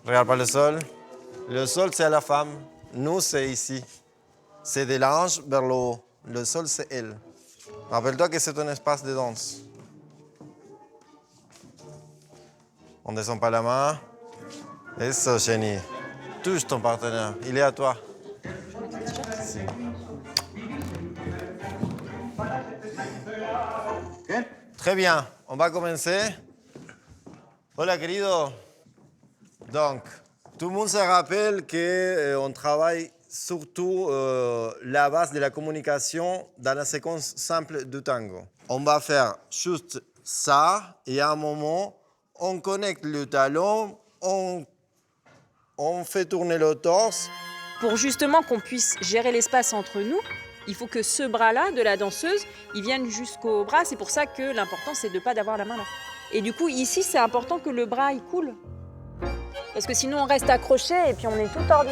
Regarde pas le sol. Le sol, c'est la femme. Nous, c'est ici. C'est de l'ange vers le haut. Le sol, c'est elle. Rappelle-toi que c'est un espace de danse. On descend pas la main. Et ça, génie. Touche ton partenaire. Il est à toi. Si. Très bien. On va commencer. Hola, querido. Donc, tout le monde se rappelle qu'on travaille surtout la base de la communication dans la séquence simple du tango. On va faire juste ça et à un moment, on connecte le talon, on fait tourner le torse. Pour justement qu'on puisse gérer l'espace entre nous, il faut que ce bras-là de la danseuse, il vienne jusqu'au bras. C'est pour ça que l'important, c'est de ne pas avoir la main là. Et du coup, ici, c'est important que le bras, il coule. Parce que sinon, on reste accroché et puis on est tout tordu.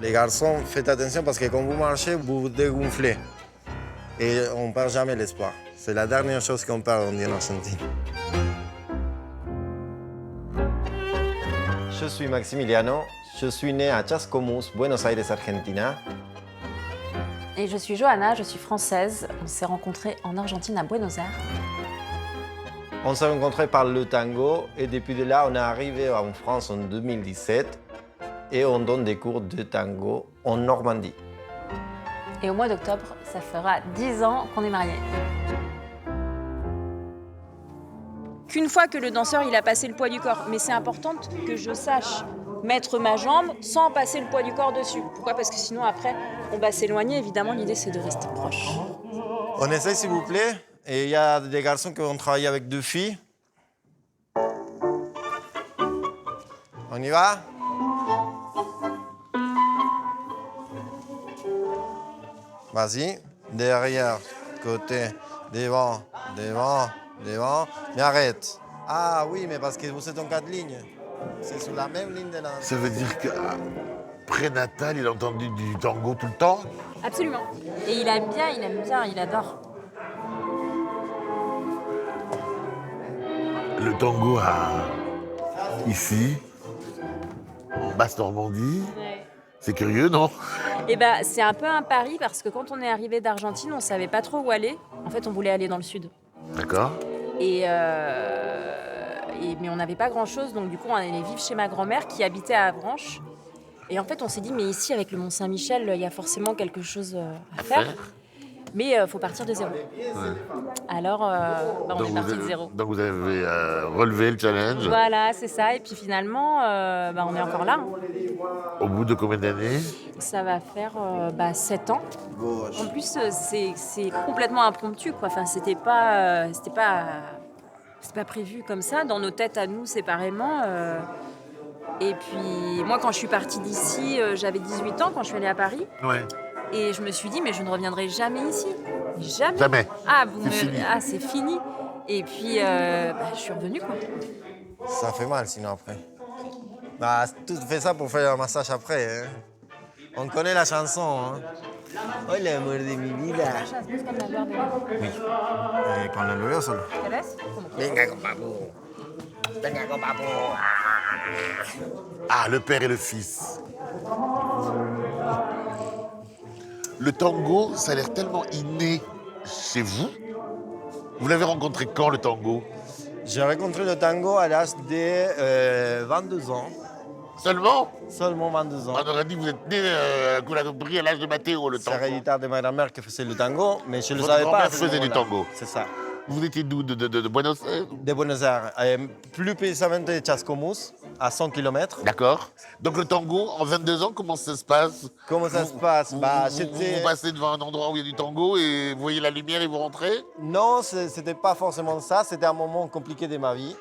Les garçons, faites attention parce que quand vous marchez, vous vous dégonflez. Et on ne perd jamais l'espoir. C'est la dernière chose qu'on perd, on dit en Argentine. Je suis Maximiliano. Je suis né à Chascomús, Buenos Aires, Argentina. Et je suis Johanna, je suis française. On s'est rencontrés en Argentine, à Buenos Aires. On s'est rencontrés par le tango et depuis de là, on est arrivé en France en 2017 et on donne des cours de tango en Normandie. Et au mois d'octobre, ça fera 10 ans qu'on est mariés. Qu'une fois que le danseur il a passé le poids du corps, mais c'est important que je sache mettre ma jambe sans passer le poids du corps dessus. Pourquoi? Parce que sinon après, on va s'éloigner. Évidemment, l'idée c'est de rester proche. On essaye s'il vous plaît. Et il y a des garçons qui vont travailler avec deux filles. On y va? Vas-y. Derrière, côté, devant, devant, devant. Mais arrête. Ah oui, mais parce que vous êtes en 4 lignes. C'est sur la même ligne de la... Ça veut dire qu'après Natal, il a entendu du tango tout le temps? Absolument. Et il aime bien, il adore. Le tango ici, en Basse-Normandie, c'est curieux, non? Et ben, c'est un peu un pari parce que quand on est arrivé d'Argentine, on savait pas trop où aller. En fait, on voulait aller dans le sud. D'accord. Mais on n'avait pas grand-chose, donc du coup, on allait vivre chez ma grand-mère qui habitait à Avranches. Et en fait, on s'est dit, mais ici, avec le Mont-Saint-Michel, il y a forcément quelque chose à faire. Mais il faut partir de zéro. Ouais. Alors, on est parti de zéro. Donc vous avez relevé le challenge. Voilà, c'est ça. Et puis finalement, on est encore là. Au bout de combien d'années? Ça va faire 7 ans. En plus, c'est complètement impromptu, quoi. Enfin, c'était pas prévu comme ça, dans nos têtes à nous, séparément. Et puis, moi, quand je suis partie d'ici, j'avais 18 ans quand je suis allée à Paris. Ouais. Et je me suis dit, mais je ne reviendrai jamais ici. Jamais. Jamais. C'est fini. Et puis, je suis revenue, quoi. Ça fait mal sinon après. Bah, tout fait ça pour faire un massage après. Hein. On connaît la chanson. Hein. Oh, l'amour de mi vida. Oui. Et con el bebé solo. Venga con papu. Venga con papu. Ah, le père et le fils. Le tango, ça a l'air tellement inné chez vous. Vous l'avez rencontré quand, le tango? J'ai rencontré le tango à l'âge de 22 ans. Seulement? Seulement 22 ans. On aurait dit que vous êtes né, qu'on a compris à l'âge de Mathéo, le C'est tango. héréditaire de ma grand-mère qui faisait le tango, mais je ne le Votre savais pas. grand-mère à ce faisait du moment-là. tango. C'est ça. Vous étiez d'où? De Buenos Aires? De Buenos Aires, plus précisément de Chascomús, à 100 km. D'accord. Donc le tango, en 22 ans, comment ça se passe? Comment ça se passe? Vous J'étais... passez devant un endroit où il y a du tango et vous voyez la lumière et vous rentrez? Non, c'était pas forcément ça. C'était un moment compliqué de ma vie.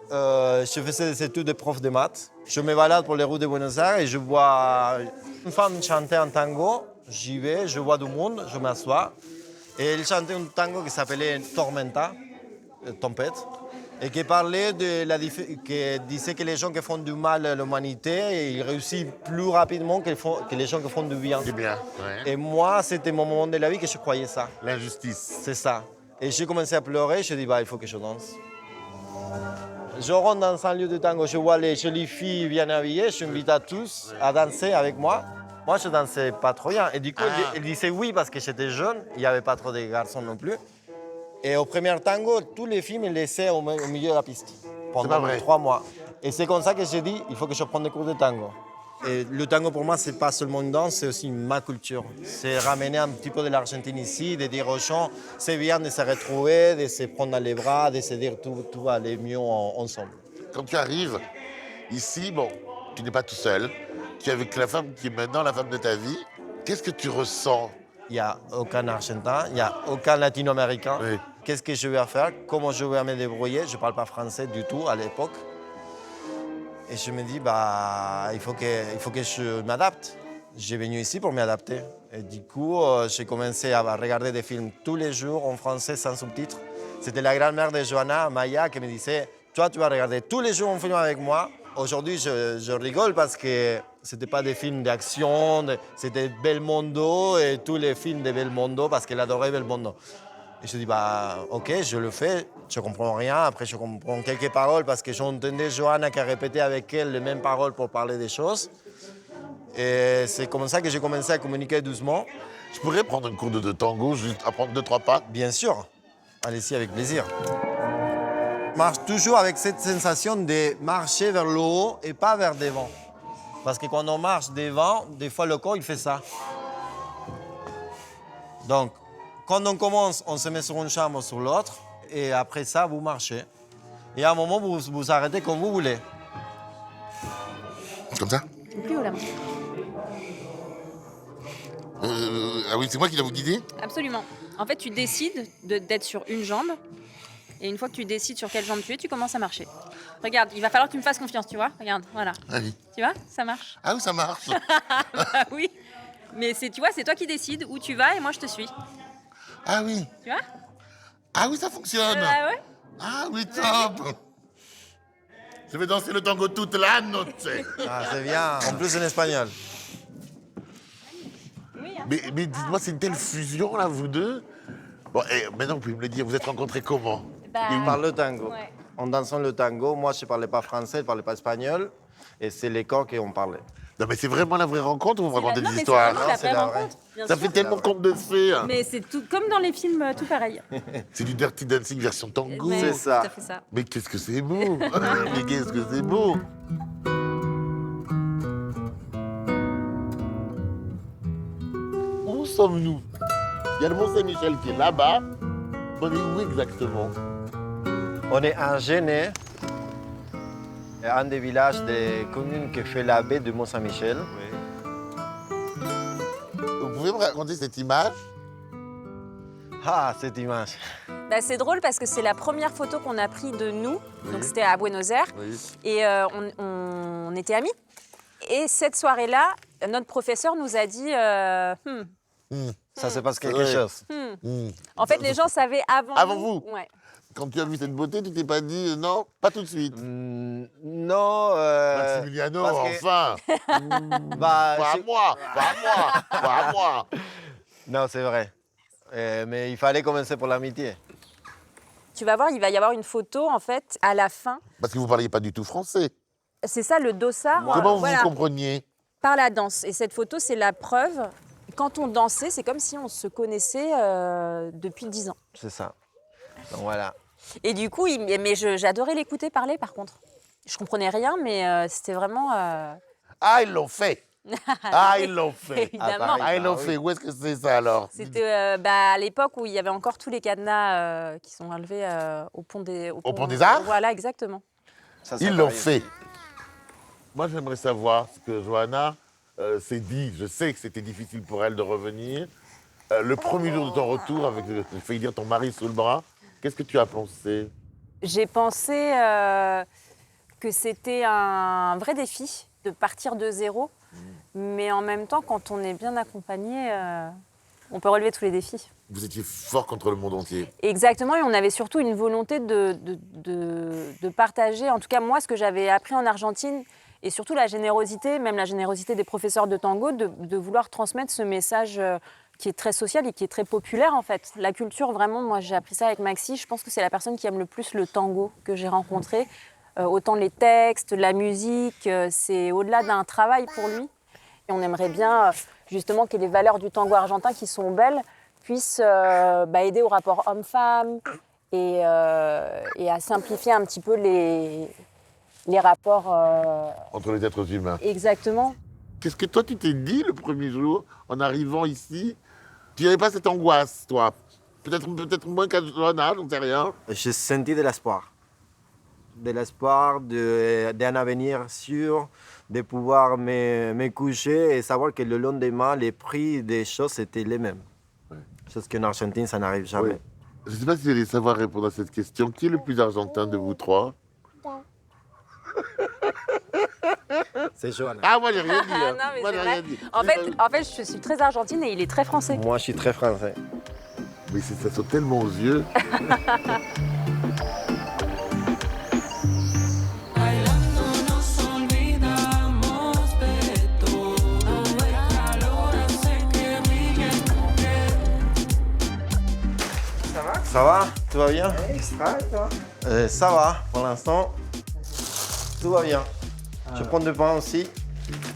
Je faisais des études de prof de maths. Je me balade pour les rues de Buenos Aires et je vois une femme chanter un tango. J'y vais, je vois du monde, je m'assois. Et elle chantait un tango qui s'appelait Tormenta, tempête, et qui parlait qui disait que les gens qui font du mal à l'humanité, ils réussissent plus rapidement que les gens qui font du bien. C'est bien. Ouais. Et moi, c'était mon moment de la vie que je croyais ça. L'injustice. C'est ça. Et j'ai commencé à pleurer, je dis, il faut que je danse. je rentre dans un lieu de tango, je vois les jolies filles bien habillées, je m'invite à tous à danser avec moi. Moi, je dansais pas trop bien. Et du coup, elle disait oui parce que j'étais jeune, il n'y avait pas trop de garçons non plus. Et au premier tango, tous les filles me laissaient au milieu de la piste pas pendant vrai. 3 mois. Et c'est comme ça que j'ai dit, il faut que je prenne des cours de tango. Et le tango, pour moi, c'est pas seulement une danse, c'est aussi ma culture. C'est ramener un petit peu de l'Argentine ici, de dire aux gens, c'est bien de se retrouver, de se prendre dans les bras, de se dire tout va aller mieux ensemble. Quand tu arrives ici, bon, tu n'es pas tout seul. Tu es avec la femme qui est maintenant la femme de ta vie. Qu'est-ce que tu ressens? Il n'y a aucun Argentin, il n'y a aucun Latino-Américain. Oui. Qu'est-ce que je vais faire? Comment je vais me débrouiller? Je ne parle pas français du tout à l'époque. Et je me dis, il faut que je m'adapte. J'ai venu ici pour m'adapter. Et du coup, j'ai commencé à regarder des films tous les jours en français sans sous-titres. C'était la grand-mère de Johanna, Maya, qui me disait, toi, tu vas regarder tous les jours un film avec moi. Aujourd'hui, je rigole parce que ce n'était pas des films d'action, c'était Belmondo et tous les films de Belmondo parce qu'elle adorait Belmondo. Et je dis, ok, je le fais, je ne comprends rien. Après, je comprends quelques paroles parce que j'entendais Johanna qui a répété avec elle les mêmes paroles pour parler des choses. Et c'est comme ça que j'ai commencé à communiquer doucement. Je pourrais prendre un cours de tango, juste apprendre 2-3 pas. Bien sûr, allez-y avec plaisir. Je marche toujours avec cette sensation de marcher vers le haut et pas vers devant. Parce que quand on marche devant, des fois le corps il fait ça. Donc, quand on commence, on se met sur une chambre ou sur l'autre, et après ça, vous marchez. Et à un moment, vous arrêtez comme vous voulez. Comme ça? Plus haut la main. Ah oui, c'est moi qui dois vous guider? Absolument. En fait, tu décides d'être sur une jambe. Et une fois que tu décides sur quelle jambe tu es, tu commences à marcher. Regarde, il va falloir que tu me fasses confiance, tu vois. Regarde, voilà. Ah oui. Tu vois, ça marche. Ah oui, ça marche. Bah oui. Mais tu vois, c'est toi qui décides où tu vas et moi je te suis. Ah oui. Tu vois? Ah oui, ça fonctionne. Ah ouais. Ah oui, top. Je vais danser le tango toute la noche. Ah, c'est bien. En plus en espagnol. Oui, hein. Mais dites-moi, c'est une telle fusion, là, vous deux. Bon, et maintenant, vous pouvez me le dire, vous êtes rencontrés comment? On parle le tango. Ouais. En dansant le tango, moi je ne parlais pas français, je ne parlais pas espagnol. Et c'est les corps qui ont parlé. Non, mais c'est vraiment la vraie rencontre ou vous me racontez Non, des mais histoires? c'est vraiment la c'est vraie la vraie. rencontre, bien Ça sûr. fait tellement conte de fées. Hein. Mais c'est tout comme dans les films, tout pareil. C'est du dirty dancing version tango. Mais C'est ça. Tout à fait ça. Mais qu'est-ce que c'est beau. Mais qu'est-ce que c'est beau. Où sommes-nous? Il y a le Mont-Saint-Michel qui est là-bas. On est où exactement? On est à Genet, un des villages des communes qui fait la baie de Mont-Saint-Michel. Vous pouvez me raconter cette image? Ah, cette image. Bah, c'est drôle parce que c'est la première photo qu'on a prise de nous. Donc c'était à Buenos Aires. Oui. Et on était amis. Et cette soirée-là, notre professeur nous a dit Ça se passe quelque Ouais. chose. En fait, les gens savaient avant, Avant nous. vous. Ouais. Quand tu as vu cette beauté, tu t'es pas dit non, pas tout de suite. Non. Maximiliano, parce que- enfin. Bah, Pas à moi, pas à moi, pas à moi. Non, c'est vrai. Mais il fallait commencer pour l'amitié. Tu vas voir, il va y avoir une photo, en fait, à la fin. Parce que vous parliez pas du tout français. C'est ça, le dossard. Comment vous Voilà, vous compreniez? par la danse. Et cette photo, c'est la preuve. Quand on dansait, c'est comme si on se connaissait depuis 10 ans. C'est ça. Donc voilà. Et du coup, j'adorais l'écouter parler, par contre. Je comprenais rien, mais c'était vraiment... Ah, ils l'ont fait. Ah, ils l'ont fait. Évidemment. Ah, ils l'ont oui. fait. Où est-ce que c'est ça alors? C'était à l'époque où il y avait encore tous les cadenas qui sont enlevés au pont des... Au pont des Arts? Voilà, exactement. Ça, Ils ça l'ont arrive. fait. Moi, j'aimerais savoir ce que Johanna s'est dit. Je sais que c'était difficile pour elle de revenir. Le premier jour de ton retour, avec, j'ai failli dire, ton mari sous le bras, qu'est-ce que tu as pensé? J'ai pensé que c'était un vrai défi de partir de zéro. Mais en même temps, quand on est bien accompagné, on peut relever tous les défis. Vous étiez fort contre le monde entier. Exactement, et on avait surtout une volonté de partager, en tout cas moi, ce que j'avais appris en Argentine, et surtout la générosité, même la générosité des professeurs de tango, de vouloir transmettre ce message qui est très social et qui est très populaire en fait. La culture, vraiment, moi j'ai appris ça avec Maxi, je pense que c'est la personne qui aime le plus le tango que j'ai rencontré. autant les textes, la musique, c'est au-delà d'un travail pour lui. Et on aimerait bien justement que les valeurs du tango argentin qui sont belles puissent aider au rapport homme-femme et à simplifier un petit peu les rapports. Entre les êtres humains. Exactement. Qu'est-ce que toi, tu t'es dit le premier jour, en arrivant ici? Tu n'avais pas cette angoisse, toi? Peut-être moins qu'à Johanna, j'en sais rien. J'ai senti de l'espoir. De l'espoir d'un avenir sûr, de pouvoir me coucher et savoir que le lendemain, les prix des choses étaient les mêmes. Ouais. Chose qu'en Argentine, ça n'arrive jamais. Oui. Je ne sais pas si vous allez savoir répondre à cette question. Qui est le plus argentin de vous trois? C'est Johanna. Ah, moi, j'ai rien dit. Hein. Non, mais Moi, c'est j'ai vrai. rien dit. En fait, je suis très argentine et il est très français. Moi, je suis très français. Mais ça saute tellement aux yeux. Ça va? Tout va bien? Extra, et toi? Ça va, pour l'instant. Tout va bien. Je prends du pain aussi.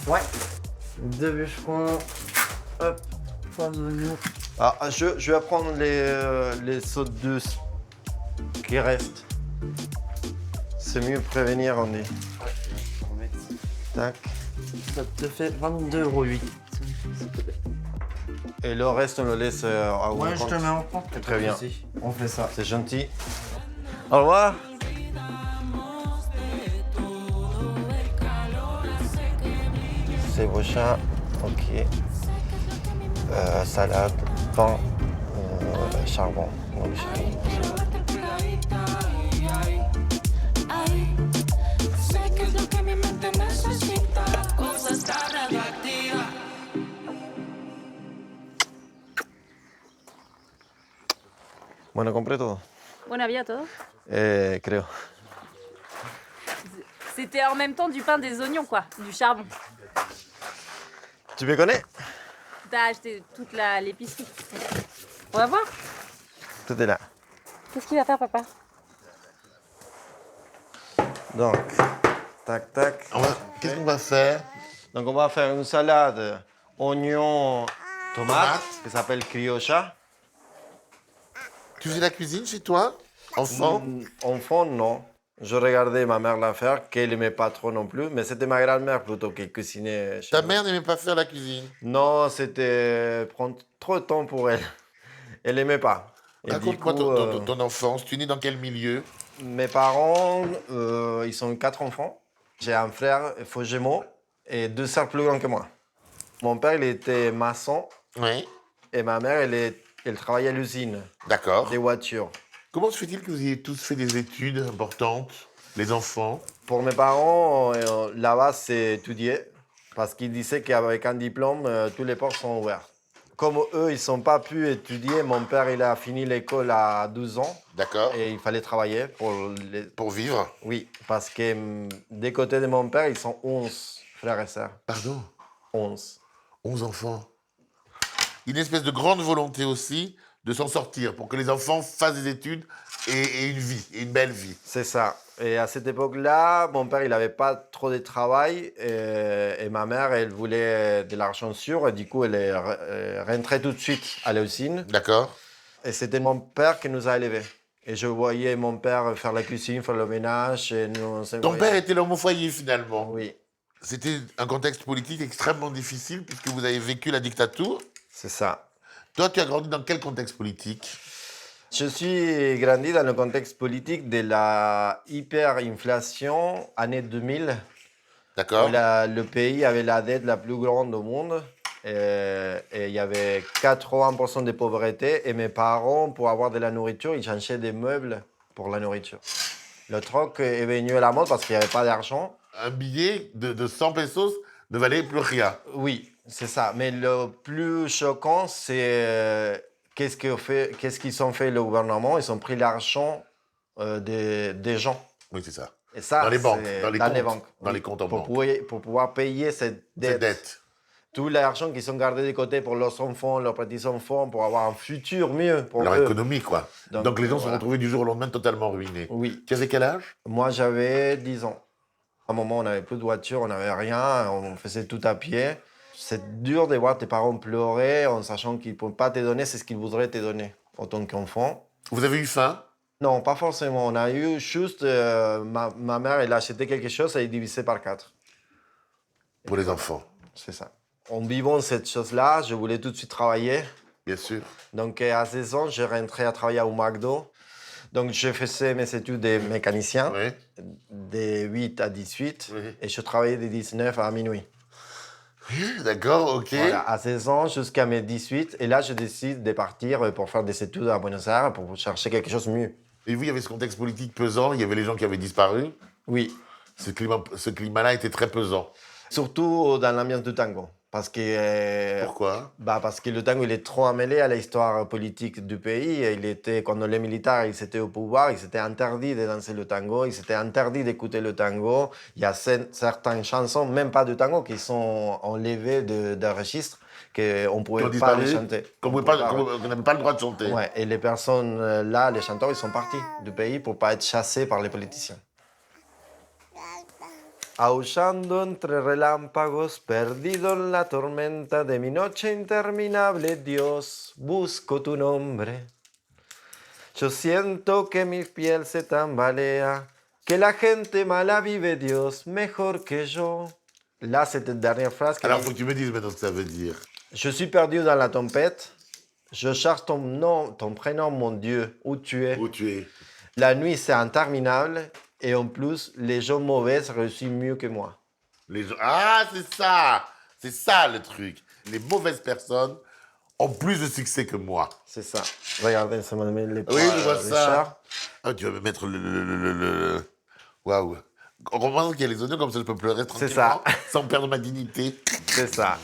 Ouais. 2 bûcherons. Hop. 3 oignons. Ah, je vais prendre les sautes douces qui restent. C'est mieux prévenir, on dit. Tac. Ça te fait 22,08 €. Et le reste, on le laisse à mon Ouais, je compte. te mets en compte. Très bien. Aussi. On fait ça. C'est gentil. Au revoir. Cebolla, ok. Salade, pain, charbon. Donc, Sé que es lo que mi mente necesita. Cosas tan radioactivas. Bueno, compré todo. Buena vida todo. Creo. C'était en même temps du pain, des oignons, quoi, du charbon. Tu me connais? T'as acheté toute l'épicerie. On va voir. Tout est là. Qu'est-ce qu'il va faire, papa? Donc, tac, tac. Qu'est-ce qu'on va faire? Donc, on va faire une salade oignon, tomate, Tomate. qui s'appelle criocha. Tu faisais la cuisine chez toi? Enfant? Enfant, non. Je regardais ma mère la faire, qu'elle n'aimait pas trop non plus, mais c'était ma grand-mère plutôt qui cuisinait chez Ta nous. mère n'aimait pas faire la cuisine? Non, c'était prendre trop de temps pour elle. Elle n'aimait pas. Et du Raconte-moi coup, ton enfance. Tu es né dans quel milieu? mes parents, ils sont 4 enfants. J'ai un frère, faux jumeau, et 2 sœurs plus grandes que moi. Mon père, il était maçon, Oui. et ma mère, elle travaillait à l'usine D'accord. des voitures. Comment se fait-il que vous ayez tous fait des études importantes, les enfants? Pour mes parents, là-bas, c'est étudier, parce qu'ils disaient qu'avec un diplôme, tous les portes sont ouvertes. Comme eux, ils n'ont pas pu étudier, mon père, il a fini l'école à 12 ans, D'accord. et il fallait travailler pour les... Pour vivre? Oui, parce que des côtés de mon père, ils sont 11 frères et sœurs. Pardon? 11. 11 enfants. Une espèce de grande volonté aussi de s'en sortir pour que les enfants fassent des études et une vie, et une belle vie. C'est ça. Et à cette époque-là, mon père, il n'avait pas trop de travail et ma mère, elle voulait de l'argent sûr et du coup, elle est rentrée tout de suite à l'usine. D'accord. Et c'était mon père qui nous a élevés. Et je voyais mon père faire la cuisine, faire le ménage. Et nous, Ton père était l'homme au foyer finalement. Oui, C'était un contexte politique extrêmement difficile puisque vous avez vécu la dictature. c'est ça. Toi, tu as grandi dans quel contexte politique? Je suis grandi dans le contexte politique de la hyperinflation, année 2000. D'accord. Où le pays avait la dette la plus grande au monde. Et il y avait 80% de pauvreté. Et mes parents, pour avoir de la nourriture, ils changeaient des meubles pour la nourriture. Le troc est venu à la mode parce qu'il n'y avait pas d'argent. Un billet de 100 pesos ne valait plus rien. Oui, c'est ça. Mais le plus choquant, c'est qu'est-ce qu'ils ont fait le gouvernement. Ils ont pris l'argent des gens. Oui, c'est ça. Et ça, Dans les banques, c'est dans les dans comptes, les banques. dans les comptes en pour banque. pouvoir, pour pouvoir payer cette dette. Cette dette. Tout l'argent qu'ils ont gardé de côté pour leurs enfants, leurs petits-enfants, pour avoir un futur mieux pour Leur eux. économie, quoi. Donc les gens se sont retrouvés du jour au lendemain totalement ruinés. Oui. Tu avais quel âge? Moi, j'avais 10 ans. À un moment, on n'avait plus de voiture, on n'avait rien, on faisait tout à pied. C'est dur de voir tes parents pleurer en sachant qu'ils ne peuvent pas te donner ce qu'ils voudraient te donner en tant qu'enfant. Vous avez eu faim? Non, pas forcément. On a eu juste... ma mère, elle a acheté quelque chose, elle est divisée par 4. Pour les enfants, C'est ça. En vivant cette chose-là, je voulais tout de suite travailler. bien sûr. Donc, à 16 ans, je rentrais à travailler au McDo. Donc, je faisais mes études de mécanicien, Oui. de 8 à 18, Oui. et je travaillais de 19 à minuit. D'accord, ok. Voilà, à 16 ans jusqu'à mes 18, et là, je décide de partir pour faire des études à Buenos Aires, pour chercher quelque chose de mieux. Et vous, il y avait ce contexte politique pesant, il y avait les gens qui avaient disparu. Oui, Ce climat-là était très pesant. surtout dans l'ambiance du tango. Parce que, Pourquoi? parce que le tango, il est trop mêlé à l'histoire politique du pays. Quand les militaires ils étaient au pouvoir, il s'était interdit de danser le tango, il s'était interdit d'écouter le tango. Il y a certaines chansons, même pas de tango, qui sont enlevées de registres, qu'on ne Qui pouvait ont pas disparu, les chanter. qu'on n'avait pas le droit de chanter. Ouais, et les personnes là, les chanteurs, ils sont partis du pays pour ne pas être chassés par les politiciens. Aullando entre relámpagos, perdido en la tormenta de mi noche interminable, Dios, busco tu nombre. Yo siento que mi piel se tambalea, que la gente mala vive, Dios, mejor que yo. Là, c'était la dernière phrase. Alors, faut que tu me dises maintenant ce que ça veut dire. Je suis perdu dans la tempête. Je cherche ton nom, ton prénom, mon Dieu, où tu es. Où tu es? La nuit, c'est interminable. Et en plus, les gens mauvais réussissent mieux que moi. Les gens... Ah, c'est ça! C'est ça le truc. Les mauvaises personnes ont plus de succès que moi. C'est ça. Regardez, ça m'a mis les points. Oui, je vois les ça. chars. Ah, tu vas me mettre le... Waouh! On comprend qu'il y a les oignons, comme ça je peux pleurer tranquillement. ça. Sans perdre ma dignité. C'est ça.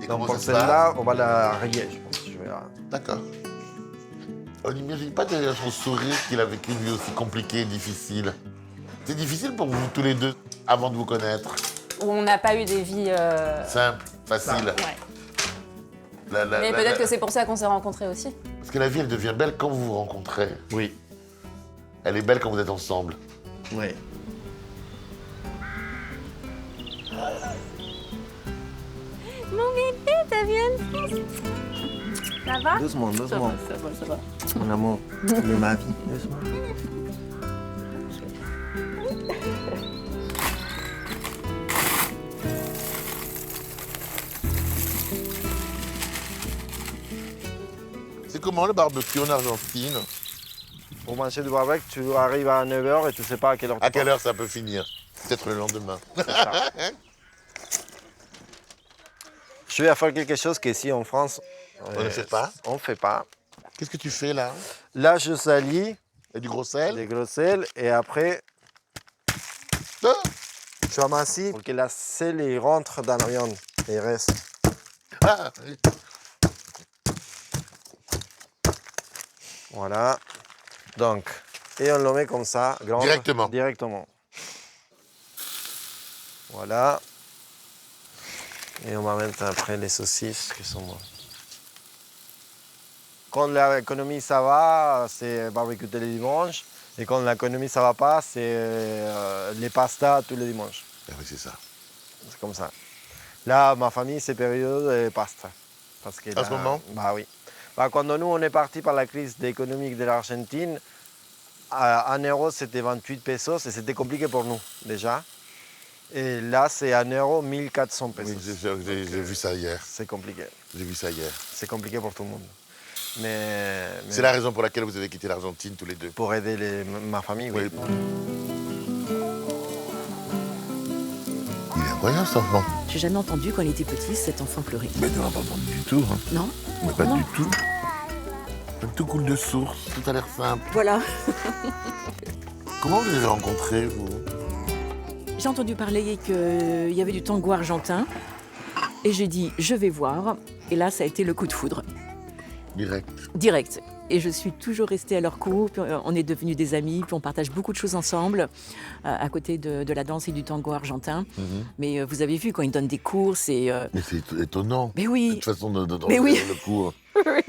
Et Donc comment pour ça se passe? celle-là, on va la rayer, je pense. Je vais la- D'accord. On n'imagine pas derrière son sourire qu'il a vécu une vie aussi compliquée et difficile. C'est difficile pour vous tous les deux, avant de vous connaître. Où on n'a pas eu des vies. Simple, facile. Ouais. Mais peut-être que c'est pour ça qu'on s'est rencontrés aussi. Parce que la vie, elle devient belle quand vous vous rencontrez. Oui. Elle est belle quand vous êtes ensemble. Oui. Mon bébé, t'as bien. Ça va? Doucement, doucement. Ça va. Mon amour de ma vie. Doucement. C'est comment le barbecue en Argentine? Pour manger du barbecue, tu arrives à 9h et tu ne sais pas à quelle heure tu À quelle heure ça peut finir? Peut-être le lendemain. C'est ça. Je vais faire quelque chose qu'ici en France, On ne fait pas. On ne fait pas. Qu'est-ce que tu fais là? Là, je salis Et du gros sel? des gros sels et après, Ah, je ramassis pour que la sel il rentre dans la viande et il reste. ah, Voilà. Donc, et on le met comme ça, grand. Directement. Directement. Voilà. Et on va mettre après les saucisses qui sont bonnes. Quand l'économie ça va, c'est barbecue tous les dimanches. Et quand l'économie ça va pas, c'est les pastas tous les dimanches. Ah oui, c'est ça. C'est comme ça. Là, ma famille, c'est période de pasta. Parce que À ce moment? Bah oui. Bah, quand nous, on est parti par la crise économique de l'Argentine, à 1 euro, c'était 28 pesos et c'était compliqué pour nous, déjà. Et là, c'est 1 euro, 1400 pesos. Oui, j'ai vu ça hier. C'est compliqué. J'ai vu ça hier. C'est compliqué pour tout le monde. Mais C'est la raison pour laquelle vous avez quitté l'Argentine tous les deux. pour aider ma famille, oui. Il est incroyable cet enfant. J'ai jamais entendu quand il était petit cet enfant pleurer. Mais tu n'as pas entendu du tout. Hein. Non? Mais pas Non. du tout. Tout coule de source, tout a l'air simple. Voilà. Comment vous les avez rencontrés, vous? J'ai entendu parler qu'il y avait du tango argentin. Et j'ai dit, je vais voir. Et là, ça a été le coup de foudre. Direct. Direct. Et je suis toujours restée à leur cours. Puis on est devenus des amis, puis on partage beaucoup de choses ensemble, à côté de la danse et du tango argentin. Mais vous avez vu, quand ils donnent des cours, c'est... Mais c'est étonnant, Mais oui, cette façon de Mais oui. le cours. Oui.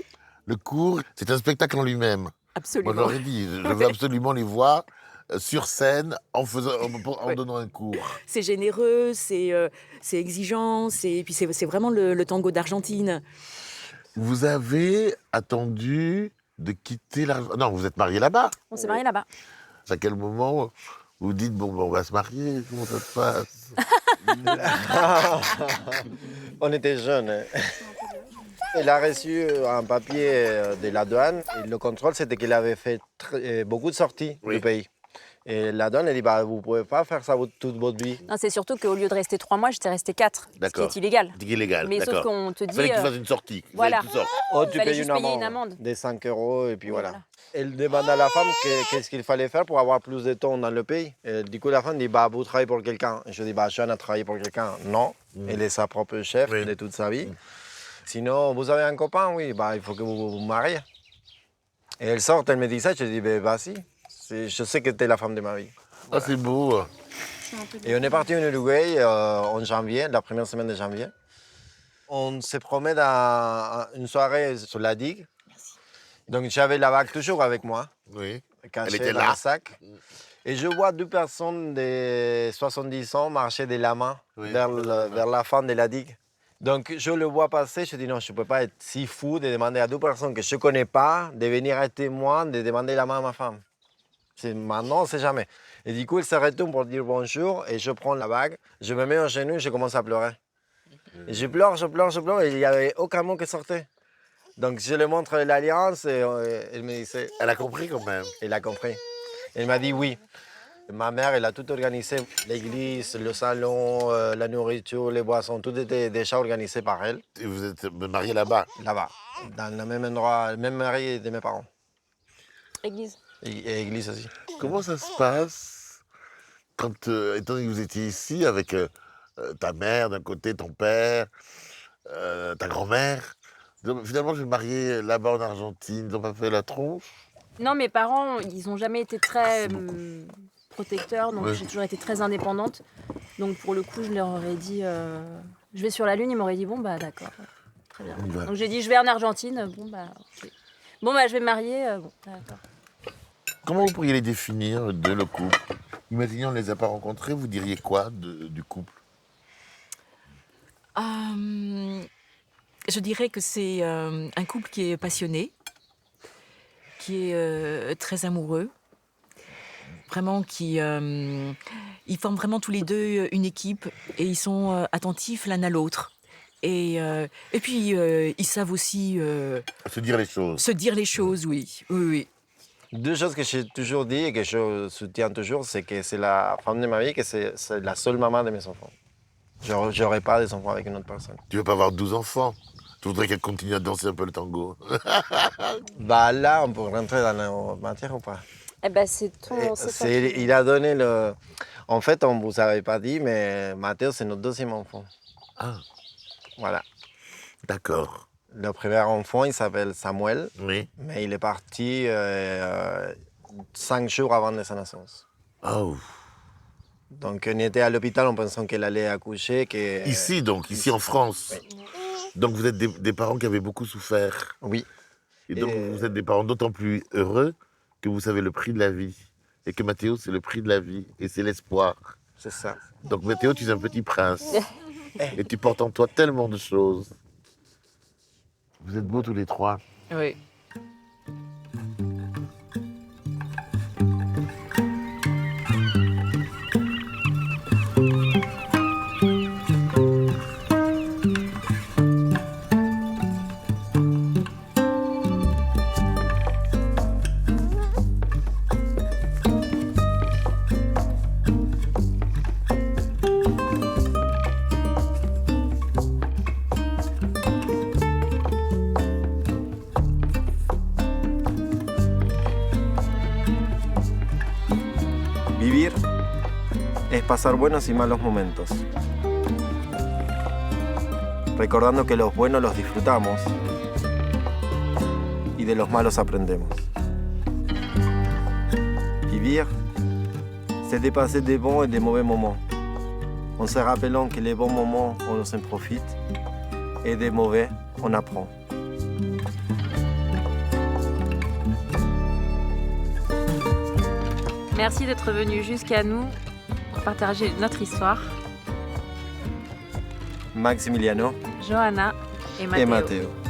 Le cours, c'est un spectacle en lui-même. absolument. Moi, j'aurais dit, je veux absolument les voir sur scène en Ouais. donnant un cours. C'est généreux, c'est exigeant, et puis c'est vraiment le tango d'Argentine. Vous avez attendu de quitter l'Argentine. Non, vous êtes mariés là-bas. On s'est mariés là-bas. À quel moment vous dites, bon, ben, on va se marier, comment ça se passe? On était jeunes. Hein. Il a reçu un papier de la douane et le contrôle, c'était qu'il avait fait beaucoup de sorties Oui. du pays. Et la douane, elle dit, bah, vous ne pouvez pas faire ça toute votre vie. Non, c'est surtout qu'au lieu de rester 3 mois, j'étais restée 4, ce qui D'accord. est illégal. C'est illégal, Mais sauf d'accord. qu'on te Il dit... fallait que tu fasses une sortie. Il voilà. fallait que tu sortes. Oh, Il tu fallait payes juste une payer amende, une amende. de 5 € et puis voilà. Voilà. Elle demande à la femme qu'est-ce qu'il fallait faire pour avoir plus de temps dans le pays. Et du coup, la femme dit, bah, vous travaillez pour quelqu'un. Et je dis, bah, Jeanne a travaillé pour quelqu'un. Non, elle est sa propre chef Oui. de toute sa vie. Sinon, vous avez un copain, oui, bah, il faut que vous vous mariez. Et elle sort, elle me dit ça, je dis, bah, vas-y. Je sais que tu es la femme de ma vie. Ah, c'est beau. Et on est parti en Uruguay en janvier, la première semaine de janvier. On se promet dans une soirée sur la digue. Donc j'avais la bague toujours avec moi, Oui. cachée était dans là. le sac. Et je vois 2 personnes de 70 ans marcher de la main Oui. vers la fin de la digue. Donc je le vois passer, je dis non, je ne peux pas être si fou de demander à 2 personnes que je ne connais pas de venir être témoin, de demander la main à ma femme. Maintenant, c'est jamais. Et du coup, il se retourne pour dire bonjour et je prends la bague, je me mets au genou et je commence à pleurer. Et je pleure et il n'y avait aucun mot qui sortait. Donc je lui montre l'alliance et elle me disait, Elle a compris quand même. elle a compris. Elle m'a dit oui. Ma mère, elle a tout organisé, l'église, le salon, la nourriture, les boissons, tout était déjà organisé par elle, Et vous êtes mariés là-bas. là-bas, dans le même endroit, le même mari de mes parents. Église. Et église aussi. Comment ça se passe quand, étant donné que vous étiez ici avec ta mère d'un côté, ton père, ta grand-mère, donc, finalement, je vais me marier là-bas en Argentine, ils n'ont pas fait la tronche? Non, mes parents, ils n'ont jamais été très Merci beaucoup. protecteurs, donc Ouais. j'ai toujours été très indépendante. Donc pour le coup, je leur aurais dit, je vais sur la Lune, ils m'auraient dit, bon bah d'accord, très bien. On y va. Donc j'ai dit, je vais en Argentine, bon bah ok. Bon bah je vais me marier, bon d'accord. Comment vous pourriez les définir, le couple? Imaginez, on ne les a pas rencontrés, vous diriez quoi du couple? Je dirais que c'est un couple qui est passionné, qui est très amoureux, vraiment ils forment vraiment tous les deux une équipe et ils sont attentifs l'un à l'autre. Et puis ils savent aussi Se dire les choses. se dire les choses, oui, oui, oui. 2 choses que j'ai toujours dit et que je soutiens toujours, c'est que c'est la femme de ma vie, que c'est la seule maman de mes enfants. Je n'aurai pas des enfants avec une autre personne. Tu veux pas avoir 12 enfants? Tu voudrais qu'elle continue à danser un peu le tango. Bah là, on peut rentrer dans la matière ou pas? Eh ben c'est ton... Il a donné le... En fait, on ne vous avait pas dit, mais Mathéo, c'est notre 2e enfant. Ah, Voilà. d'accord. Le premier enfant, il s'appelle Samuel, Oui. mais il est parti 5 jours avant de sa naissance. Oh. Donc, on était à l'hôpital en pensant qu'elle allait accoucher. Ici donc, ici en France. Donc vous êtes des parents qui avaient beaucoup souffert. Oui. Et donc Et- vous êtes des parents d'autant plus heureux que vous savez le prix de la vie. Et que Mathéo, c'est le prix de la vie. Et c'est l'espoir. C'est ça. Donc Mathéo, tu es un petit prince. Et tu portes en toi tellement de choses. Vous êtes beaux tous les 3. Oui. Vivir es pasar buenos y malos momentos. Recordando que los buenos los disfrutamos y de los malos aprendemos. Vivir, c'est dépasser des bons et des mauvais moments, en se rappelant que les bons moments, on s'en profite, et des mauvais, on apprend. Merci d'être venu jusqu'à nous pour partager notre histoire. Maximiliano Johanna et et Matteo. Matteo.